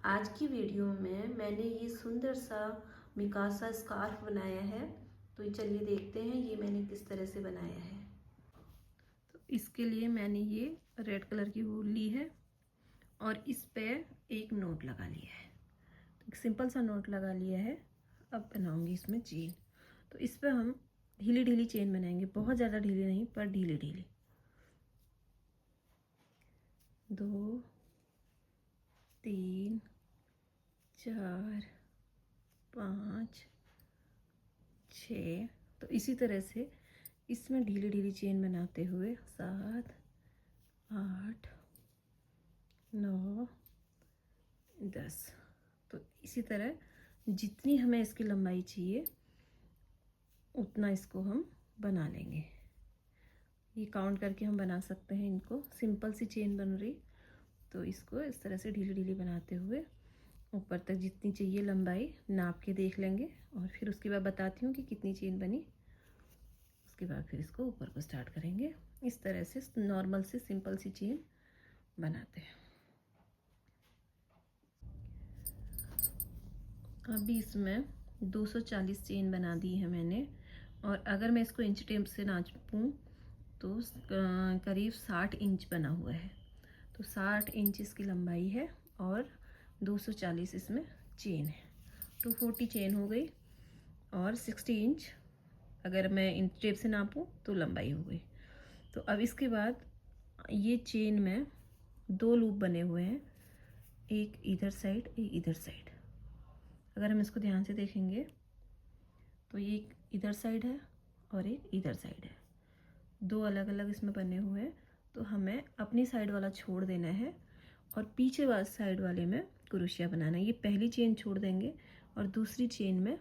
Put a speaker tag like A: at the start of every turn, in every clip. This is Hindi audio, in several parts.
A: आज की वीडियो में मैंने ये सुंदर सा मिकासा स्कार्फ बनाया है। तो चलिए देखते हैं ये मैंने किस तरह से बनाया है। तो इसके लिए मैंने ये रेड कलर की वूल ली है और इस पे एक नोट लगा लिया है। तो एक सिंपल सा नोट लगा लिया है। अब बनाऊंगी इसमें चेन। तो इस पे हम ढीली ढीली चेन बनाएंगे, बहुत ज़्यादा ढीली नहीं पर ढीली ढीली। 2 3 4 5 6। तो इसी तरह से इसमें ढीली ढीली चेन बनाते हुए 7 8 9 10। तो इसी तरह जितनी हमें इसकी लंबाई चाहिए उतना इसको हम बना लेंगे। ये काउंट करके हम बना सकते हैं। इनको सिंपल सी चेन बन रही, तो इसको इस तरह से ढीली ढीली बनाते हुए ऊपर तक जितनी चाहिए लंबाई नाप के देख लेंगे और फिर उसके बाद बताती हूँ कि कितनी चेन बनी। उसके बाद फिर इसको ऊपर को स्टार्ट करेंगे। इस तरह से नॉर्मल से सिंपल सी चेन बनाते हैं। अभी इसमें 240 चेन बना दी है मैंने, और अगर मैं इसको इंच टेप से नापूं तो करीब 60 इंच बना हुआ है। तो 60 इंच इसकी लंबाई है और 240 इसमें चेन है। 240 चेन हो गई और 60 इंच अगर मैं इंच टेप से नापूं तो लंबाई हो गई। तो अब इसके बाद ये चेन में 2 लूप बने हुए हैं, एक इधर साइड एक इधर साइड। अगर हम इसको ध्यान से देखेंगे तो ये एक इधर साइड है और एक इधर साइड है। 2 अलग अलग इसमें बने हुए हैं। तो हमें अपनी साइड वाला छोड़ देना है और पीछे वाले साइड वाले में क्रोशिया बनाना है। ये पहली चेन छोड़ देंगे और दूसरी चेन में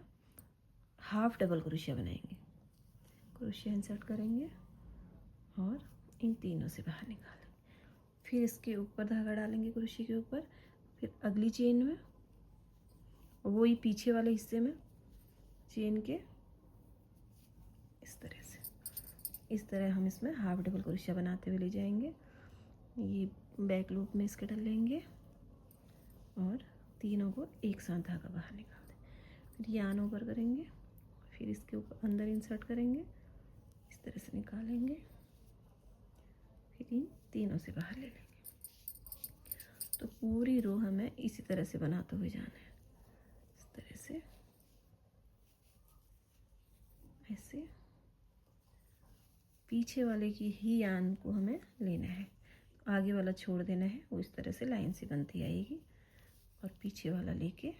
A: हाफ डबल क्रोशिया बनाएंगे। क्रोशिया इंसर्ट करेंगे और इन तीनों से बाहर निकालेंगे। फिर इसके ऊपर धागा डालेंगे क्रोशिया के ऊपर, फिर अगली चेन में वही पीछे वाले हिस्से में चेन के इस तरह हम इसमें हाफ डबल क्रोशिया बनाते हुए ले जाएंगे। ये बैक लूप में इसके डाल लेंगे और तीनों को एक साथ धागा बाहर निकाल दें। फिर यान ओवर करेंगे, फिर इसके ऊपर अंदर इंसर्ट करेंगे, इस तरह से निकालेंगे, फिर इन तीनों से बाहर ले लेंगे। तो पूरी रो हमें इसी तरह से बनाते हुए जाना है। इस तरह से ऐसे पीछे वाले की ही यान को हमें लेना है, आगे वाला छोड़ देना है। वो इस तरह से लाइन से बनती आएगी और पीछे वाला लेके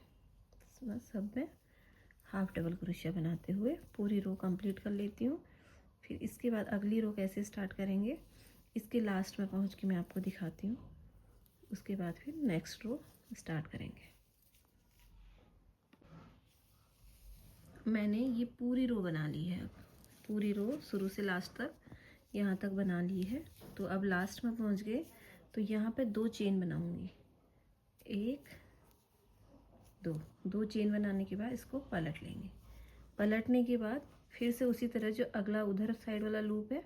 A: सब में हाफ डबल क्रोशिया बनाते हुए पूरी रो कंप्लीट कर लेती हूँ। फिर इसके बाद अगली रो कैसे स्टार्ट करेंगे इसके लास्ट में पहुँच के मैं आपको दिखाती हूँ। उसके बाद फिर नेक्स्ट रो स्टार्ट करेंगे। मैंने ये पूरी रो बना ली है। अब पूरी रो शुरू से लास्ट तक यहाँ तक बना ली है। तो अब लास्ट में पहुँच गए तो यहाँ पे 2 चेन बनाऊंगी। 1 2 चेन बनाने के बाद इसको पलट लेंगे। पलटने के बाद फिर से उसी तरह जो अगला उधर साइड वाला लूप है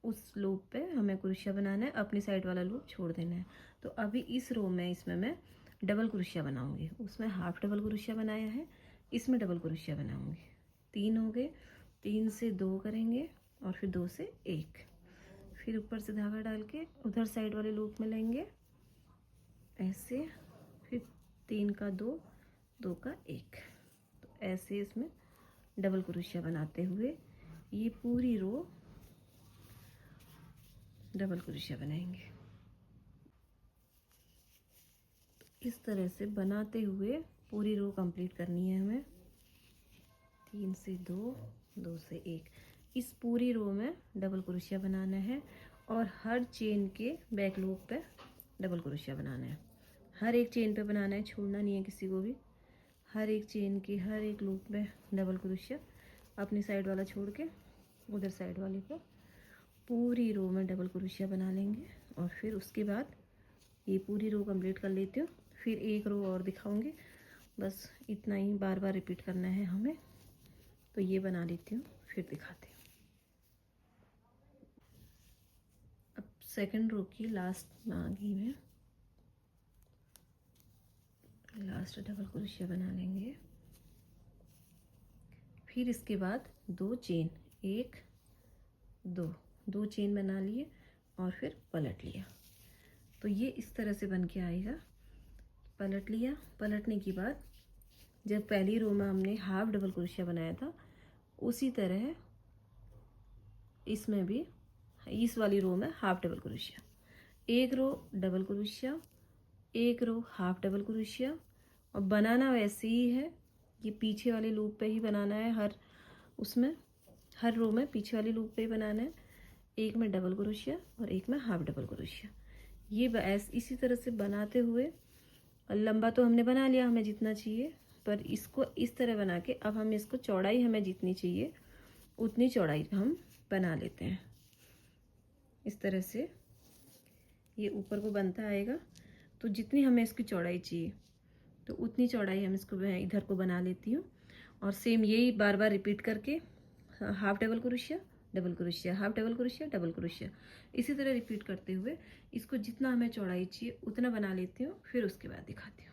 A: उस लूप पे हमें क्रोशिया बनाना है, अपनी साइड वाला लूप छोड़ देना है। तो अभी इस रो में इसमें मैं डबल क्रोशिया बनाऊंगी। उसमें हाफ डबल क्रोशिया बनाया है, इसमें डबल क्रोशिया बनाऊंगी। 3 हो गए, 3 से 2 करेंगे और फिर 2 से 1। फिर ऊपर से धागा डाल के उधर साइड वाले लूप में लेंगे ऐसे, फिर 3 का 2 2 का 1। तो ऐसे इसमें डबल क्रोशिया बनाते हुए ये पूरी रो डबल क्रोशिया बनाएंगे। इस तरह से बनाते हुए पूरी रो कंप्लीट करनी है हमें। 3 से 2 2 से 1। इस पूरी रो में डबल क्रोशिया बनाना है और हर चेन के बैक लूप पे डबल क्रोशिया बनाना है। हर एक चेन पे बनाना है, छोड़ना नहीं है किसी को भी। हर एक चेन के हर एक लूप में डबल क्रोशिया, अपनी साइड वाला छोड़ के उधर साइड वाले पे पूरी रो में डबल क्रोशिया बना लेंगे। और फिर उसके बाद ये पूरी रो कंप्लीट कर लेती हूँ। फिर एक रो और दिखाऊंगी, बस इतना ही बार बार रिपीट करना है हमें। तो ये बना लेती हूँ फिर दिखाती हूँ। अब सेकंड रो की लास्ट में आ गई मैं। लास्ट डबल क्रोशिया बना लेंगे। फिर इसके बाद 2 चेन, 1 2 चेन बना लिए और फिर पलट लिया। तो ये इस तरह से बन के आएगा। पलट लिया, पलटने के बाद जब पहली रो में हमने हाफ डबल क्रोशिया बनाया था, उसी तरह इसमें भी इस वाली रो में हाफ डबल क्रोशिया, 1 रो डबल क्रोशिया, 1 रो हाफ डबल क्रोशिया। और बनाना वैसे ही है, ये पीछे वाले लूप पे ही बनाना है, हर रो में पीछे वाली लूप पे ही बनाना है। एक में डबल क्रोशिया और एक में हाफ डबल क्रोशिया। ये इसी तरह से बनाते हुए, लंबा तो हमने बना लिया हमें जितना चाहिए, पर इसको इस तरह बना के अब हम इसको चौड़ाई हमें जितनी चाहिए उतनी चौड़ाई हम बना लेते हैं। इस तरह से ये ऊपर को बनता आएगा। तो जितनी हमें इसकी चौड़ाई चाहिए तो उतनी चौड़ाई हम इसको इधर को बना लेती हूँ। और सेम यही बार बार रिपीट करके half double crochet, double crochet, half double crochet, double crochet, इसी तरह रिपीट करते हुए इसको जितना हमें चौड़ाई चाहिए उतना बना लेती हूँ। फिर उसके बाद दिखाती हूँ।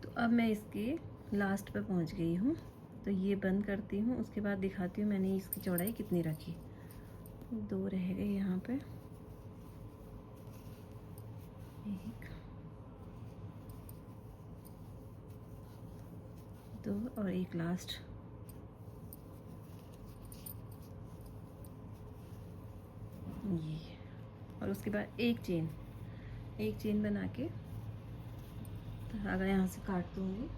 A: तो अब मैं इसके लास्ट पे पहुँच गई हूँ। तो ये बंद करती हूँ, उसके बाद दिखाती हूँ मैंने इसकी चौड़ाई कितनी रखी। 2 रह गए यहाँ पे, 1 2 और एक लास्ट। ये, और उसके बाद एक चेन बना के धागा यहाँ से काट दूँगी,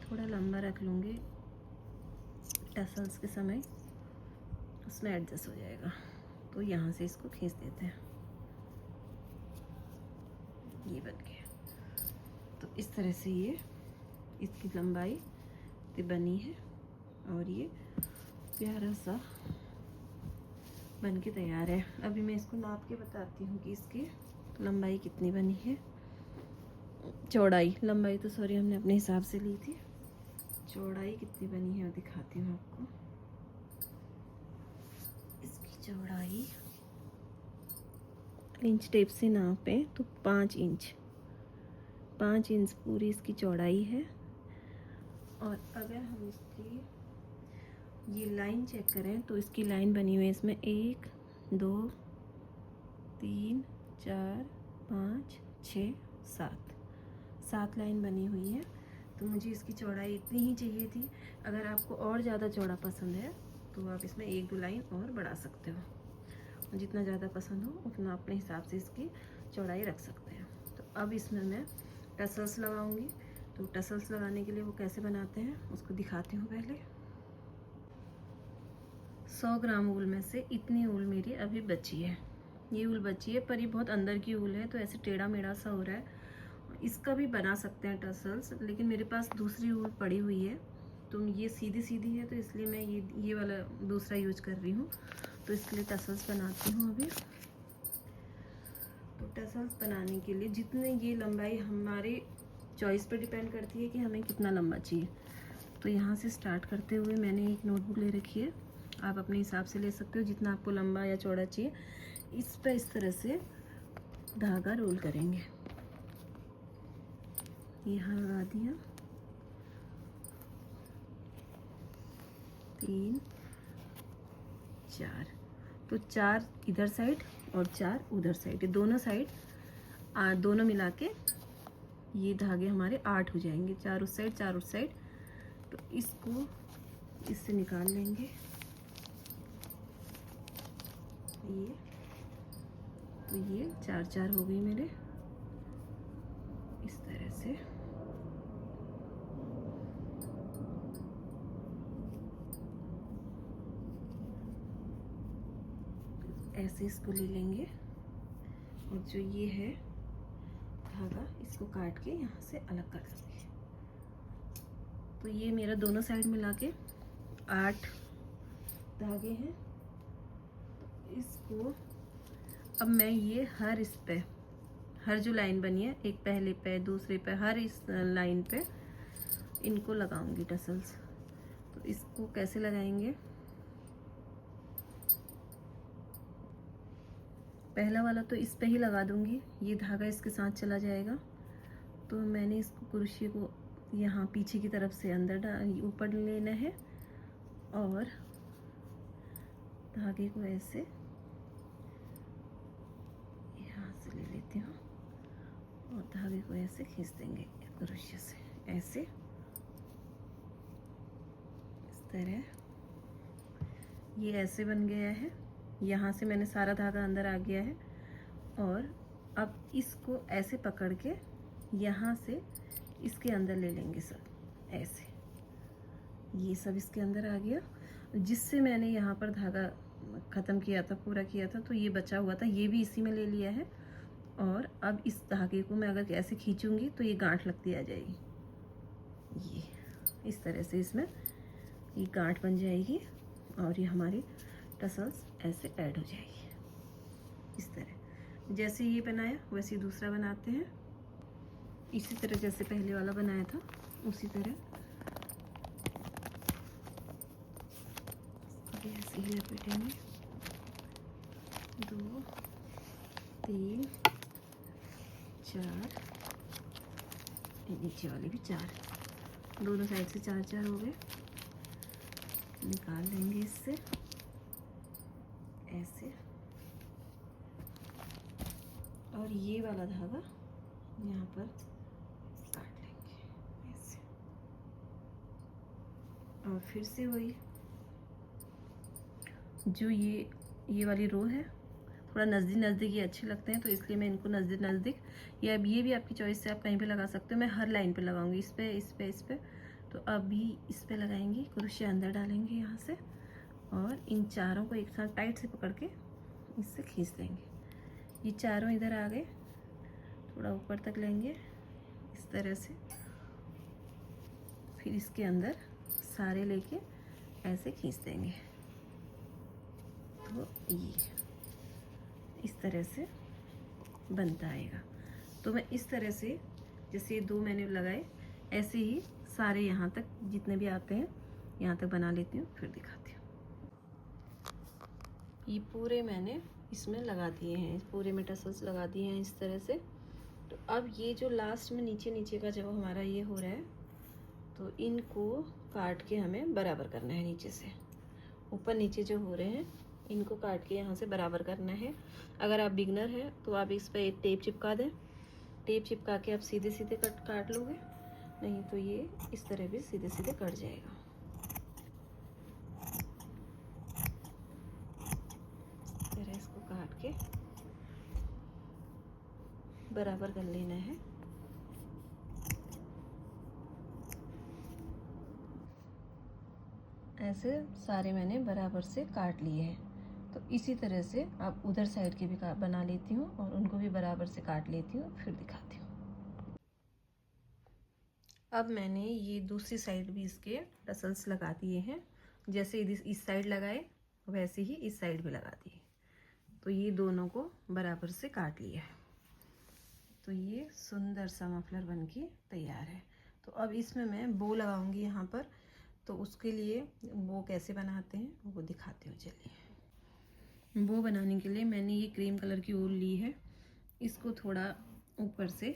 A: थोड़ा लंबा रख लूँगी टसल्स के समय, उसमें एडजस्ट हो जाएगा। तो यहाँ से इसको खींच देते हैं, ये बन गया। तो इस तरह से ये इसकी लंबाई बनी है और ये प्यारा सा बन के तैयार है। अभी मैं इसको नाप के बताती हूँ कि इसकी लंबाई कितनी बनी है। लंबाई तो सॉरी हमने अपने हिसाब से ली थी, चौड़ाई कितनी बनी है वो दिखाती हूँ आपको। इसकी चौड़ाई इंच टेप से नापें तो 5 इंच पूरी इसकी चौड़ाई है। और अगर हम इसकी ये लाइन चेक करें तो इसकी लाइन बनी हुई है इसमें 1 2 3 4 5 6 7 लाइन बनी हुई है। तो मुझे इसकी चौड़ाई इतनी ही चाहिए थी। अगर आपको और ज़्यादा चौड़ा पसंद है तो आप इसमें 1-2 लाइन और बढ़ा सकते हो। जितना ज़्यादा पसंद हो उतना अपने हिसाब से इसकी चौड़ाई रख सकते हैं। तो अब इसमें मैं टसल्स लगाऊंगी। तो टसल्स लगाने के लिए वो कैसे बनाते हैं उसको दिखाती हूँ। पहले 100 ग्राम ऊल में से इतनी ऊल मेरी अभी बची है। ये ऊल बची है, पर ये बहुत अंदर की ऊल है तो ऐसे टेढ़ा मेढ़ा सा हो रहा है। इसका भी बना सकते हैं टसल्स, लेकिन मेरे पास दूसरी ऊल पड़ी हुई है तो ये सीधी सीधी है, तो इसलिए मैं ये वाला दूसरा यूज कर रही हूँ। तो इसके लिए टसल्स बनाती हूँ अभी। तो टसल्स बनाने के लिए जितने ये लंबाई हमारे चॉइस पर डिपेंड करती है कि हमें कितना लंबा चाहिए। तो यहाँ से स्टार्ट करते हुए मैंने एक नोटबुक ले रखी है, आप अपने हिसाब से ले सकते हो जितना आपको लंबा या चौड़ा चाहिए। इस पर इस तरह से धागा रोल करेंगे। यहाँ लगा दिया, 3 4, तो 4 इधर साइड और 4 उधर साइड, दोनों साइड दोनों मिला के ये धागे हमारे 8 हो जाएंगे। 4 उस साइड 4 उस साइड। तो इसको इससे निकाल लेंगे ये। तो ये 4 हो गई मेरे। इस तरह से ऐसे इसको ले लेंगे और जो ये है धागा इसको काट के यहाँ से अलग कर लेंगे। तो ये मेरा दोनों साइड मिला के 8 धागे हैं। तो इसको अब मैं ये हर जो लाइन बनी है, एक पहले पे दूसरे पे हर इस लाइन पे इनको लगाऊंगी टसल्स। तो इसको कैसे लगाएंगे, पहला वाला तो इस पे ही लगा दूंगी, ये धागा इसके साथ चला जाएगा। तो मैंने इसको क्रोशे को यहाँ पीछे की तरफ से अंदर ऊपर लेना है और धागे को ऐसे यहाँ से ले लेती हूँ और धागे को ऐसे खींच देंगे क्रोशे से, ऐसे इस तरह। ये ऐसे बन गया है, यहाँ से मैंने सारा धागा अंदर आ गया है। और अब इसको ऐसे पकड़ के यहाँ से इसके अंदर ले लेंगे सब, ऐसे ये सब इसके अंदर आ गया। जिससे मैंने यहाँ पर धागा ख़त्म किया था, पूरा किया था, तो ये बचा हुआ था, ये भी इसी में ले लिया है। और अब इस धागे को मैं अगर ऐसे खींचूंगी तो ये गांठ लगती आ जाएगी, ये इस तरह से इसमें ये गांठ बन जाएगी और ये हमारी टसल्स ऐसे ऐड हो जाएगी। इस तरह जैसे ये बनाया वैसे ही दूसरा बनाते हैं, इसी तरह जैसे पहले वाला बनाया था उसी तरह ऐसे ही लपेटेंगे। 2 3 4, नीचे वाले भी 4, दोनों साइड से 4 हो गए। निकाल लेंगे इससे ऐसे, और ये वाला धागा यहाँ पर काट लेंगे ऐसे। और फिर से वही जो ये वाली रो है, थोड़ा नज़दीक नज़दीक ये अच्छे लगते हैं तो इसलिए मैं इनको नज़दीक नज़दीक, या अब ये भी आपकी चॉइस से आप कहीं पे लगा सकते हो। मैं हर लाइन पे लगाऊंगी, इस पे इस पे इस पे। तो अभी इस पे लगाएंगे, क्रोशे अंदर डालेंगे यहाँ से और इन चारों को एक साथ टाइट से पकड़ के इससे खींच देंगे। ये चारों इधर आ गए, थोड़ा ऊपर तक लेंगे इस तरह से, फिर इसके अंदर सारे लेके ऐसे खींच देंगे। तो ये इस तरह से बनता आएगा। तो मैं इस तरह से, जैसे ये 2 मैंने लगाए, ऐसे ही सारे यहाँ तक जितने भी आते हैं यहाँ तक बना लेती हूँ, फिर दिखाती हूँ। ये पूरे मैंने इसमें लगा दिए हैं, पूरे में टसल्स लगा दिए हैं इस तरह से। तो अब ये जो लास्ट में नीचे नीचे का जब हमारा ये हो रहा है, तो इनको काट के हमें बराबर करना है। नीचे से ऊपर नीचे जो हो रहे हैं इनको काट के यहाँ से बराबर करना है। अगर आप बिगनर हैं तो आप इस पर एक टेप चिपका दें, टेप चिपका के आप सीधे सीधे काट लोगे, नहीं तो ये इस तरह भी सीधे सीधे कट जाएगा। इस तरह इसको काट के बराबर कर लेना है। ऐसे सारे मैंने बराबर से काट लिए हैं। तो इसी तरह से आप उधर साइड के भी बना लेती हूँ और उनको भी बराबर से काट लेती हूँ, फिर दिखाती हूँ। अब मैंने ये दूसरी साइड भी इसके टसल्स लगा दिए हैं, जैसे इस साइड लगाए वैसे ही इस साइड भी लगा दिए। तो ये दोनों को बराबर से काट लिया है। तो ये सुंदर सा मफलर बनके तैयार है। तो अब इसमें मैं बो लगाऊंगी यहाँ पर, तो उसके लिए बो कैसे बनाते हैं वो दिखाती हूँ। चलिए, बो बनाने के लिए मैंने ये क्रीम कलर की ऊल ली है, इसको थोड़ा ऊपर से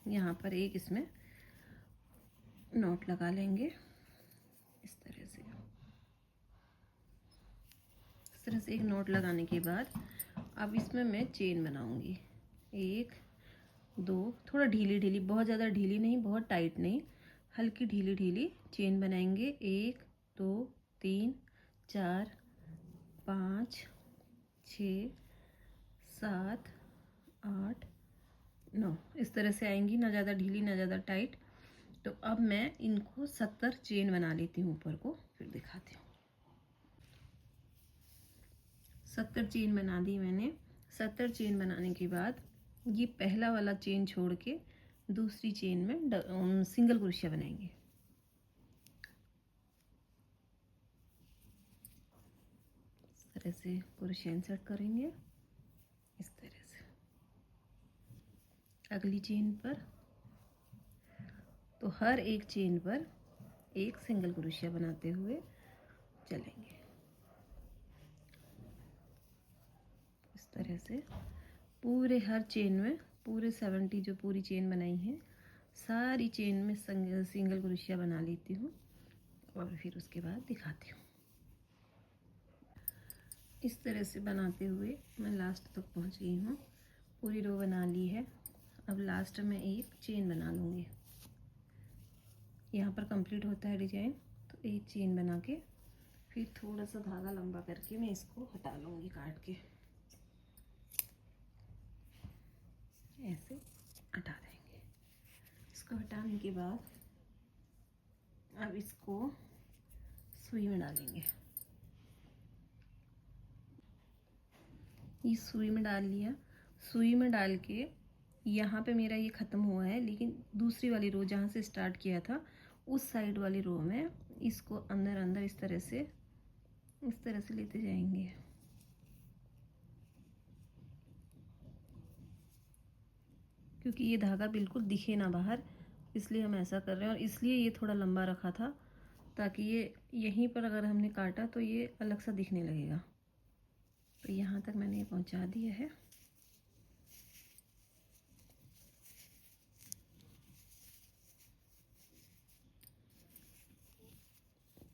A: यहाँ पर एक इसमें नॉट लगा लेंगे इस तरह से। इस तरह से एक नॉट लगाने के बाद अब इसमें मैं चेन बनाऊंगी। 1 2, थोड़ा ढीली ढीली, बहुत ज़्यादा ढीली नहीं, बहुत टाइट नहीं, हल्की ढीली ढीली चेन बनाएंगे। 1 2 3 4 5 6 7 8 9, इस तरह से आएंगी, ना ज़्यादा ढीली ना ज़्यादा टाइट। तो अब मैं इनको 70 चेन बना लेती हूँ ऊपर को, फिर दिखाती हूँ। 70 चेन बना दी मैंने। 70 चेन बनाने के बाद ये पहला वाला चेन छोड़ के दूसरी चेन में सिंगल क्रोशिया बनाएंगे। इस तरह से क्रोशिया इंसर्ट करेंगे, इस तरह से अगली चेन पर। तो हर एक चेन पर एक सिंगल क्रोशिया बनाते हुए चलेंगे इस तरह से। पूरे हर चेन में, पूरे 70 जो पूरी चेन बनाई है सारी चेन में सिंगल क्रोशिया बना लेती हूँ और फिर उसके बाद दिखाती हूँ। इस तरह से बनाते हुए मैं लास्ट तक पहुँच गई हूँ। पूरी रो बना ली है। अब लास्ट में एक चेन बना लूँगी। यहाँ पर कंप्लीट होता है डिजाइन, तो एक चेन बना के फिर थोड़ा सा धागा लंबा करके मैं इसको हटा लूँगी काट के। ऐसे हटा देंगे। इसको हटाने के बाद अब इसको सुई में डालेंगे। ये सुई में डाल लिया। सुई में डाल के यहाँ पे मेरा ये ख़त्म हुआ है, लेकिन दूसरी वाली रो जहाँ से स्टार्ट किया था उस साइड वाली रो में इसको अंदर अंदर इस तरह से लेते जाएंगे। क्योंकि ये धागा बिल्कुल दिखे ना बाहर, इसलिए हम ऐसा कर रहे हैं। और इसलिए ये थोड़ा लंबा रखा था ताकि ये यहीं पर अगर हमने काटा तो ये अलग सा दिखने लगेगा। तो यहाँ तक मैंने ये पहुँचा दिया है।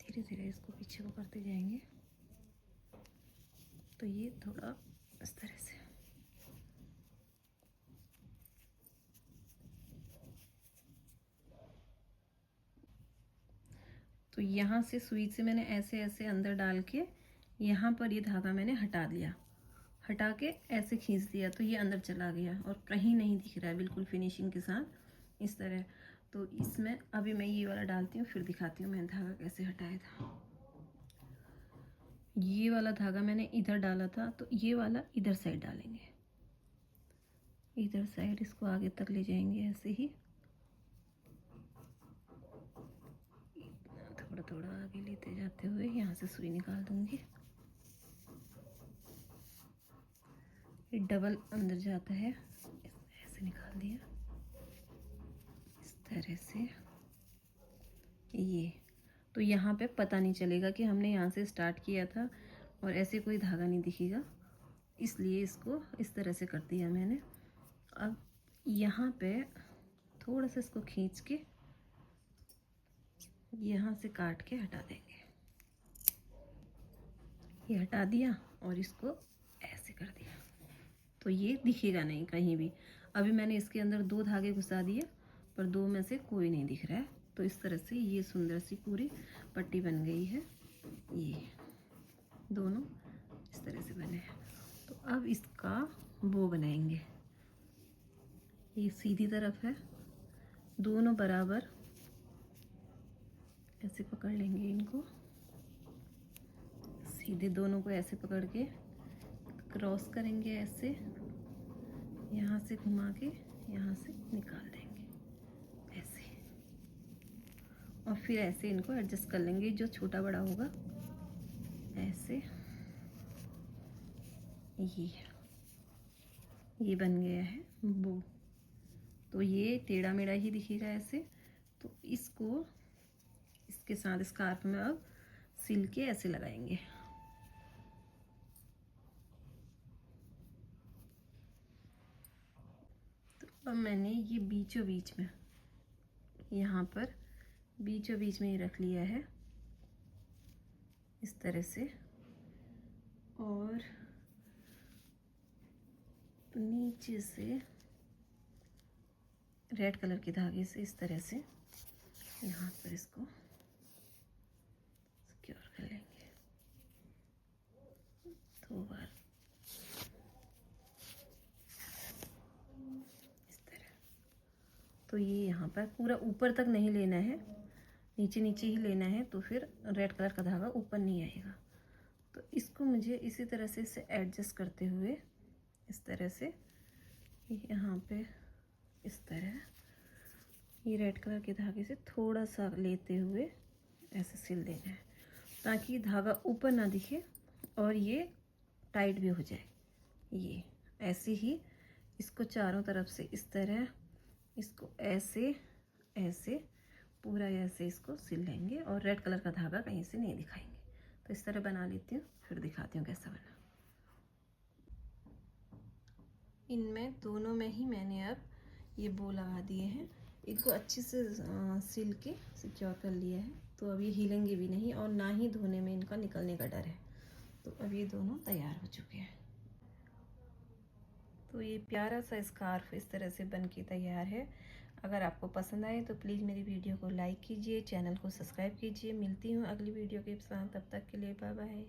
A: धीरे धीरे इसको पीछे को करते जाएंगे तो ये थोड़ा इस तरह से। तो यहाँ से सुई से मैंने ऐसे ऐसे अंदर डाल के यहाँ पर ये धागा मैंने हटा दिया, हटा के ऐसे खींच दिया तो ये अंदर चला गया और कहीं नहीं दिख रहा है, बिल्कुल फिनिशिंग के साथ इस तरह। तो इसमें अभी मैं ये वाला डालती हूँ, फिर दिखाती हूँ मैंने धागा कैसे हटाया था। ये वाला धागा मैंने इधर डाला था, तो ये वाला इधर साइड डालेंगे। इधर साइड इसको आगे तक ले जाएंगे ऐसे ही, थोड़ा थोड़ा आगे लेते जाते हुए यहाँ से सुई निकाल दूंगी। ये डबल अंदर जाता है, ऐसे निकाल दिया इस तरह से। ये तो यहाँ पे पता नहीं चलेगा कि हमने यहाँ से स्टार्ट किया था और ऐसे कोई धागा नहीं दिखेगा, इसलिए इसको इस तरह से कर दिया मैंने। अब यहाँ पे थोड़ा सा इसको खींच के यहाँ से काट के हटा देंगे। ये हटा दिया और इसको ऐसे कर दिया तो ये दिखेगा नहीं कहीं भी। अभी मैंने इसके अंदर 2 धागे घुसा दिए पर 2 में से कोई नहीं दिख रहा है। तो इस तरह से ये सुंदर सी पूरी पट्टी बन गई है। ये दोनों इस तरह से बने हैं। तो अब इसका बो बनाएंगे। ये सीधी तरफ है, दोनों बराबर ऐसे पकड़ लेंगे इनको, सीधे दोनों को ऐसे पकड़ के क्रॉस करेंगे ऐसे, यहाँ से घुमा के यहाँ से निकाल देंगे ऐसे। और फिर ऐसे इनको एडजस्ट कर लेंगे, जो छोटा बड़ा होगा ऐसे। ये बन गया है बो। तो ये टेढ़ा मेढ़ा ही दिखेगा ऐसे। तो इसको इसके साथ स्कार्फ में अब सिल के ऐसे लगाएंगे। तो अब मैंने ये बीचों बीच में, यहाँ पर बीचों बीच में ही रख लिया है इस तरह से। और नीचे से रेड कलर के धागे से इस तरह से यहाँ पर इसको सिक्योर कर लेंगे 2 बार इस तरह। तो ये यहाँ पर पूरा ऊपर तक नहीं लेना है, नीचे नीचे ही लेना है, तो फिर रेड कलर का धागा ऊपर नहीं आएगा। तो इसको मुझे इसी तरह से इसे एडजस्ट करते हुए इस तरह से यहाँ पे इस तरह ये रेड कलर के धागे से थोड़ा सा लेते हुए ऐसे सिल देना है ताकि धागा ऊपर ना दिखे और ये टाइट भी हो जाए। ये ऐसे ही इसको चारों तरफ से इस तरह इसको ऐसे ऐसे पूरा ऐसे इसको सिल लेंगे और रेड कलर का धागा कहीं से नहीं दिखाएंगे। तो इस तरह बना लेती हूँ, फिर दिखाती हूँ कैसा बना। इनमें दोनों में ही मैंने अब ये बो लगा दिए हैं। इनको अच्छे से सिल के सिक्योर कर लिया है, तो अब ये हिलेंगे भी नहीं और ना ही धोने में इनका निकलने का डर है। तो अब ये दोनों तैयार हो चुके हैं। तो ये प्यारा सा स्कार्फ इस तरह से बन के तैयार है। अगर आपको पसंद आए तो प्लीज़ मेरी वीडियो को लाइक कीजिए, चैनल को सब्सक्राइब कीजिए। मिलती हूँ अगली वीडियो के साथ, तब तक के लिए बाय बाय।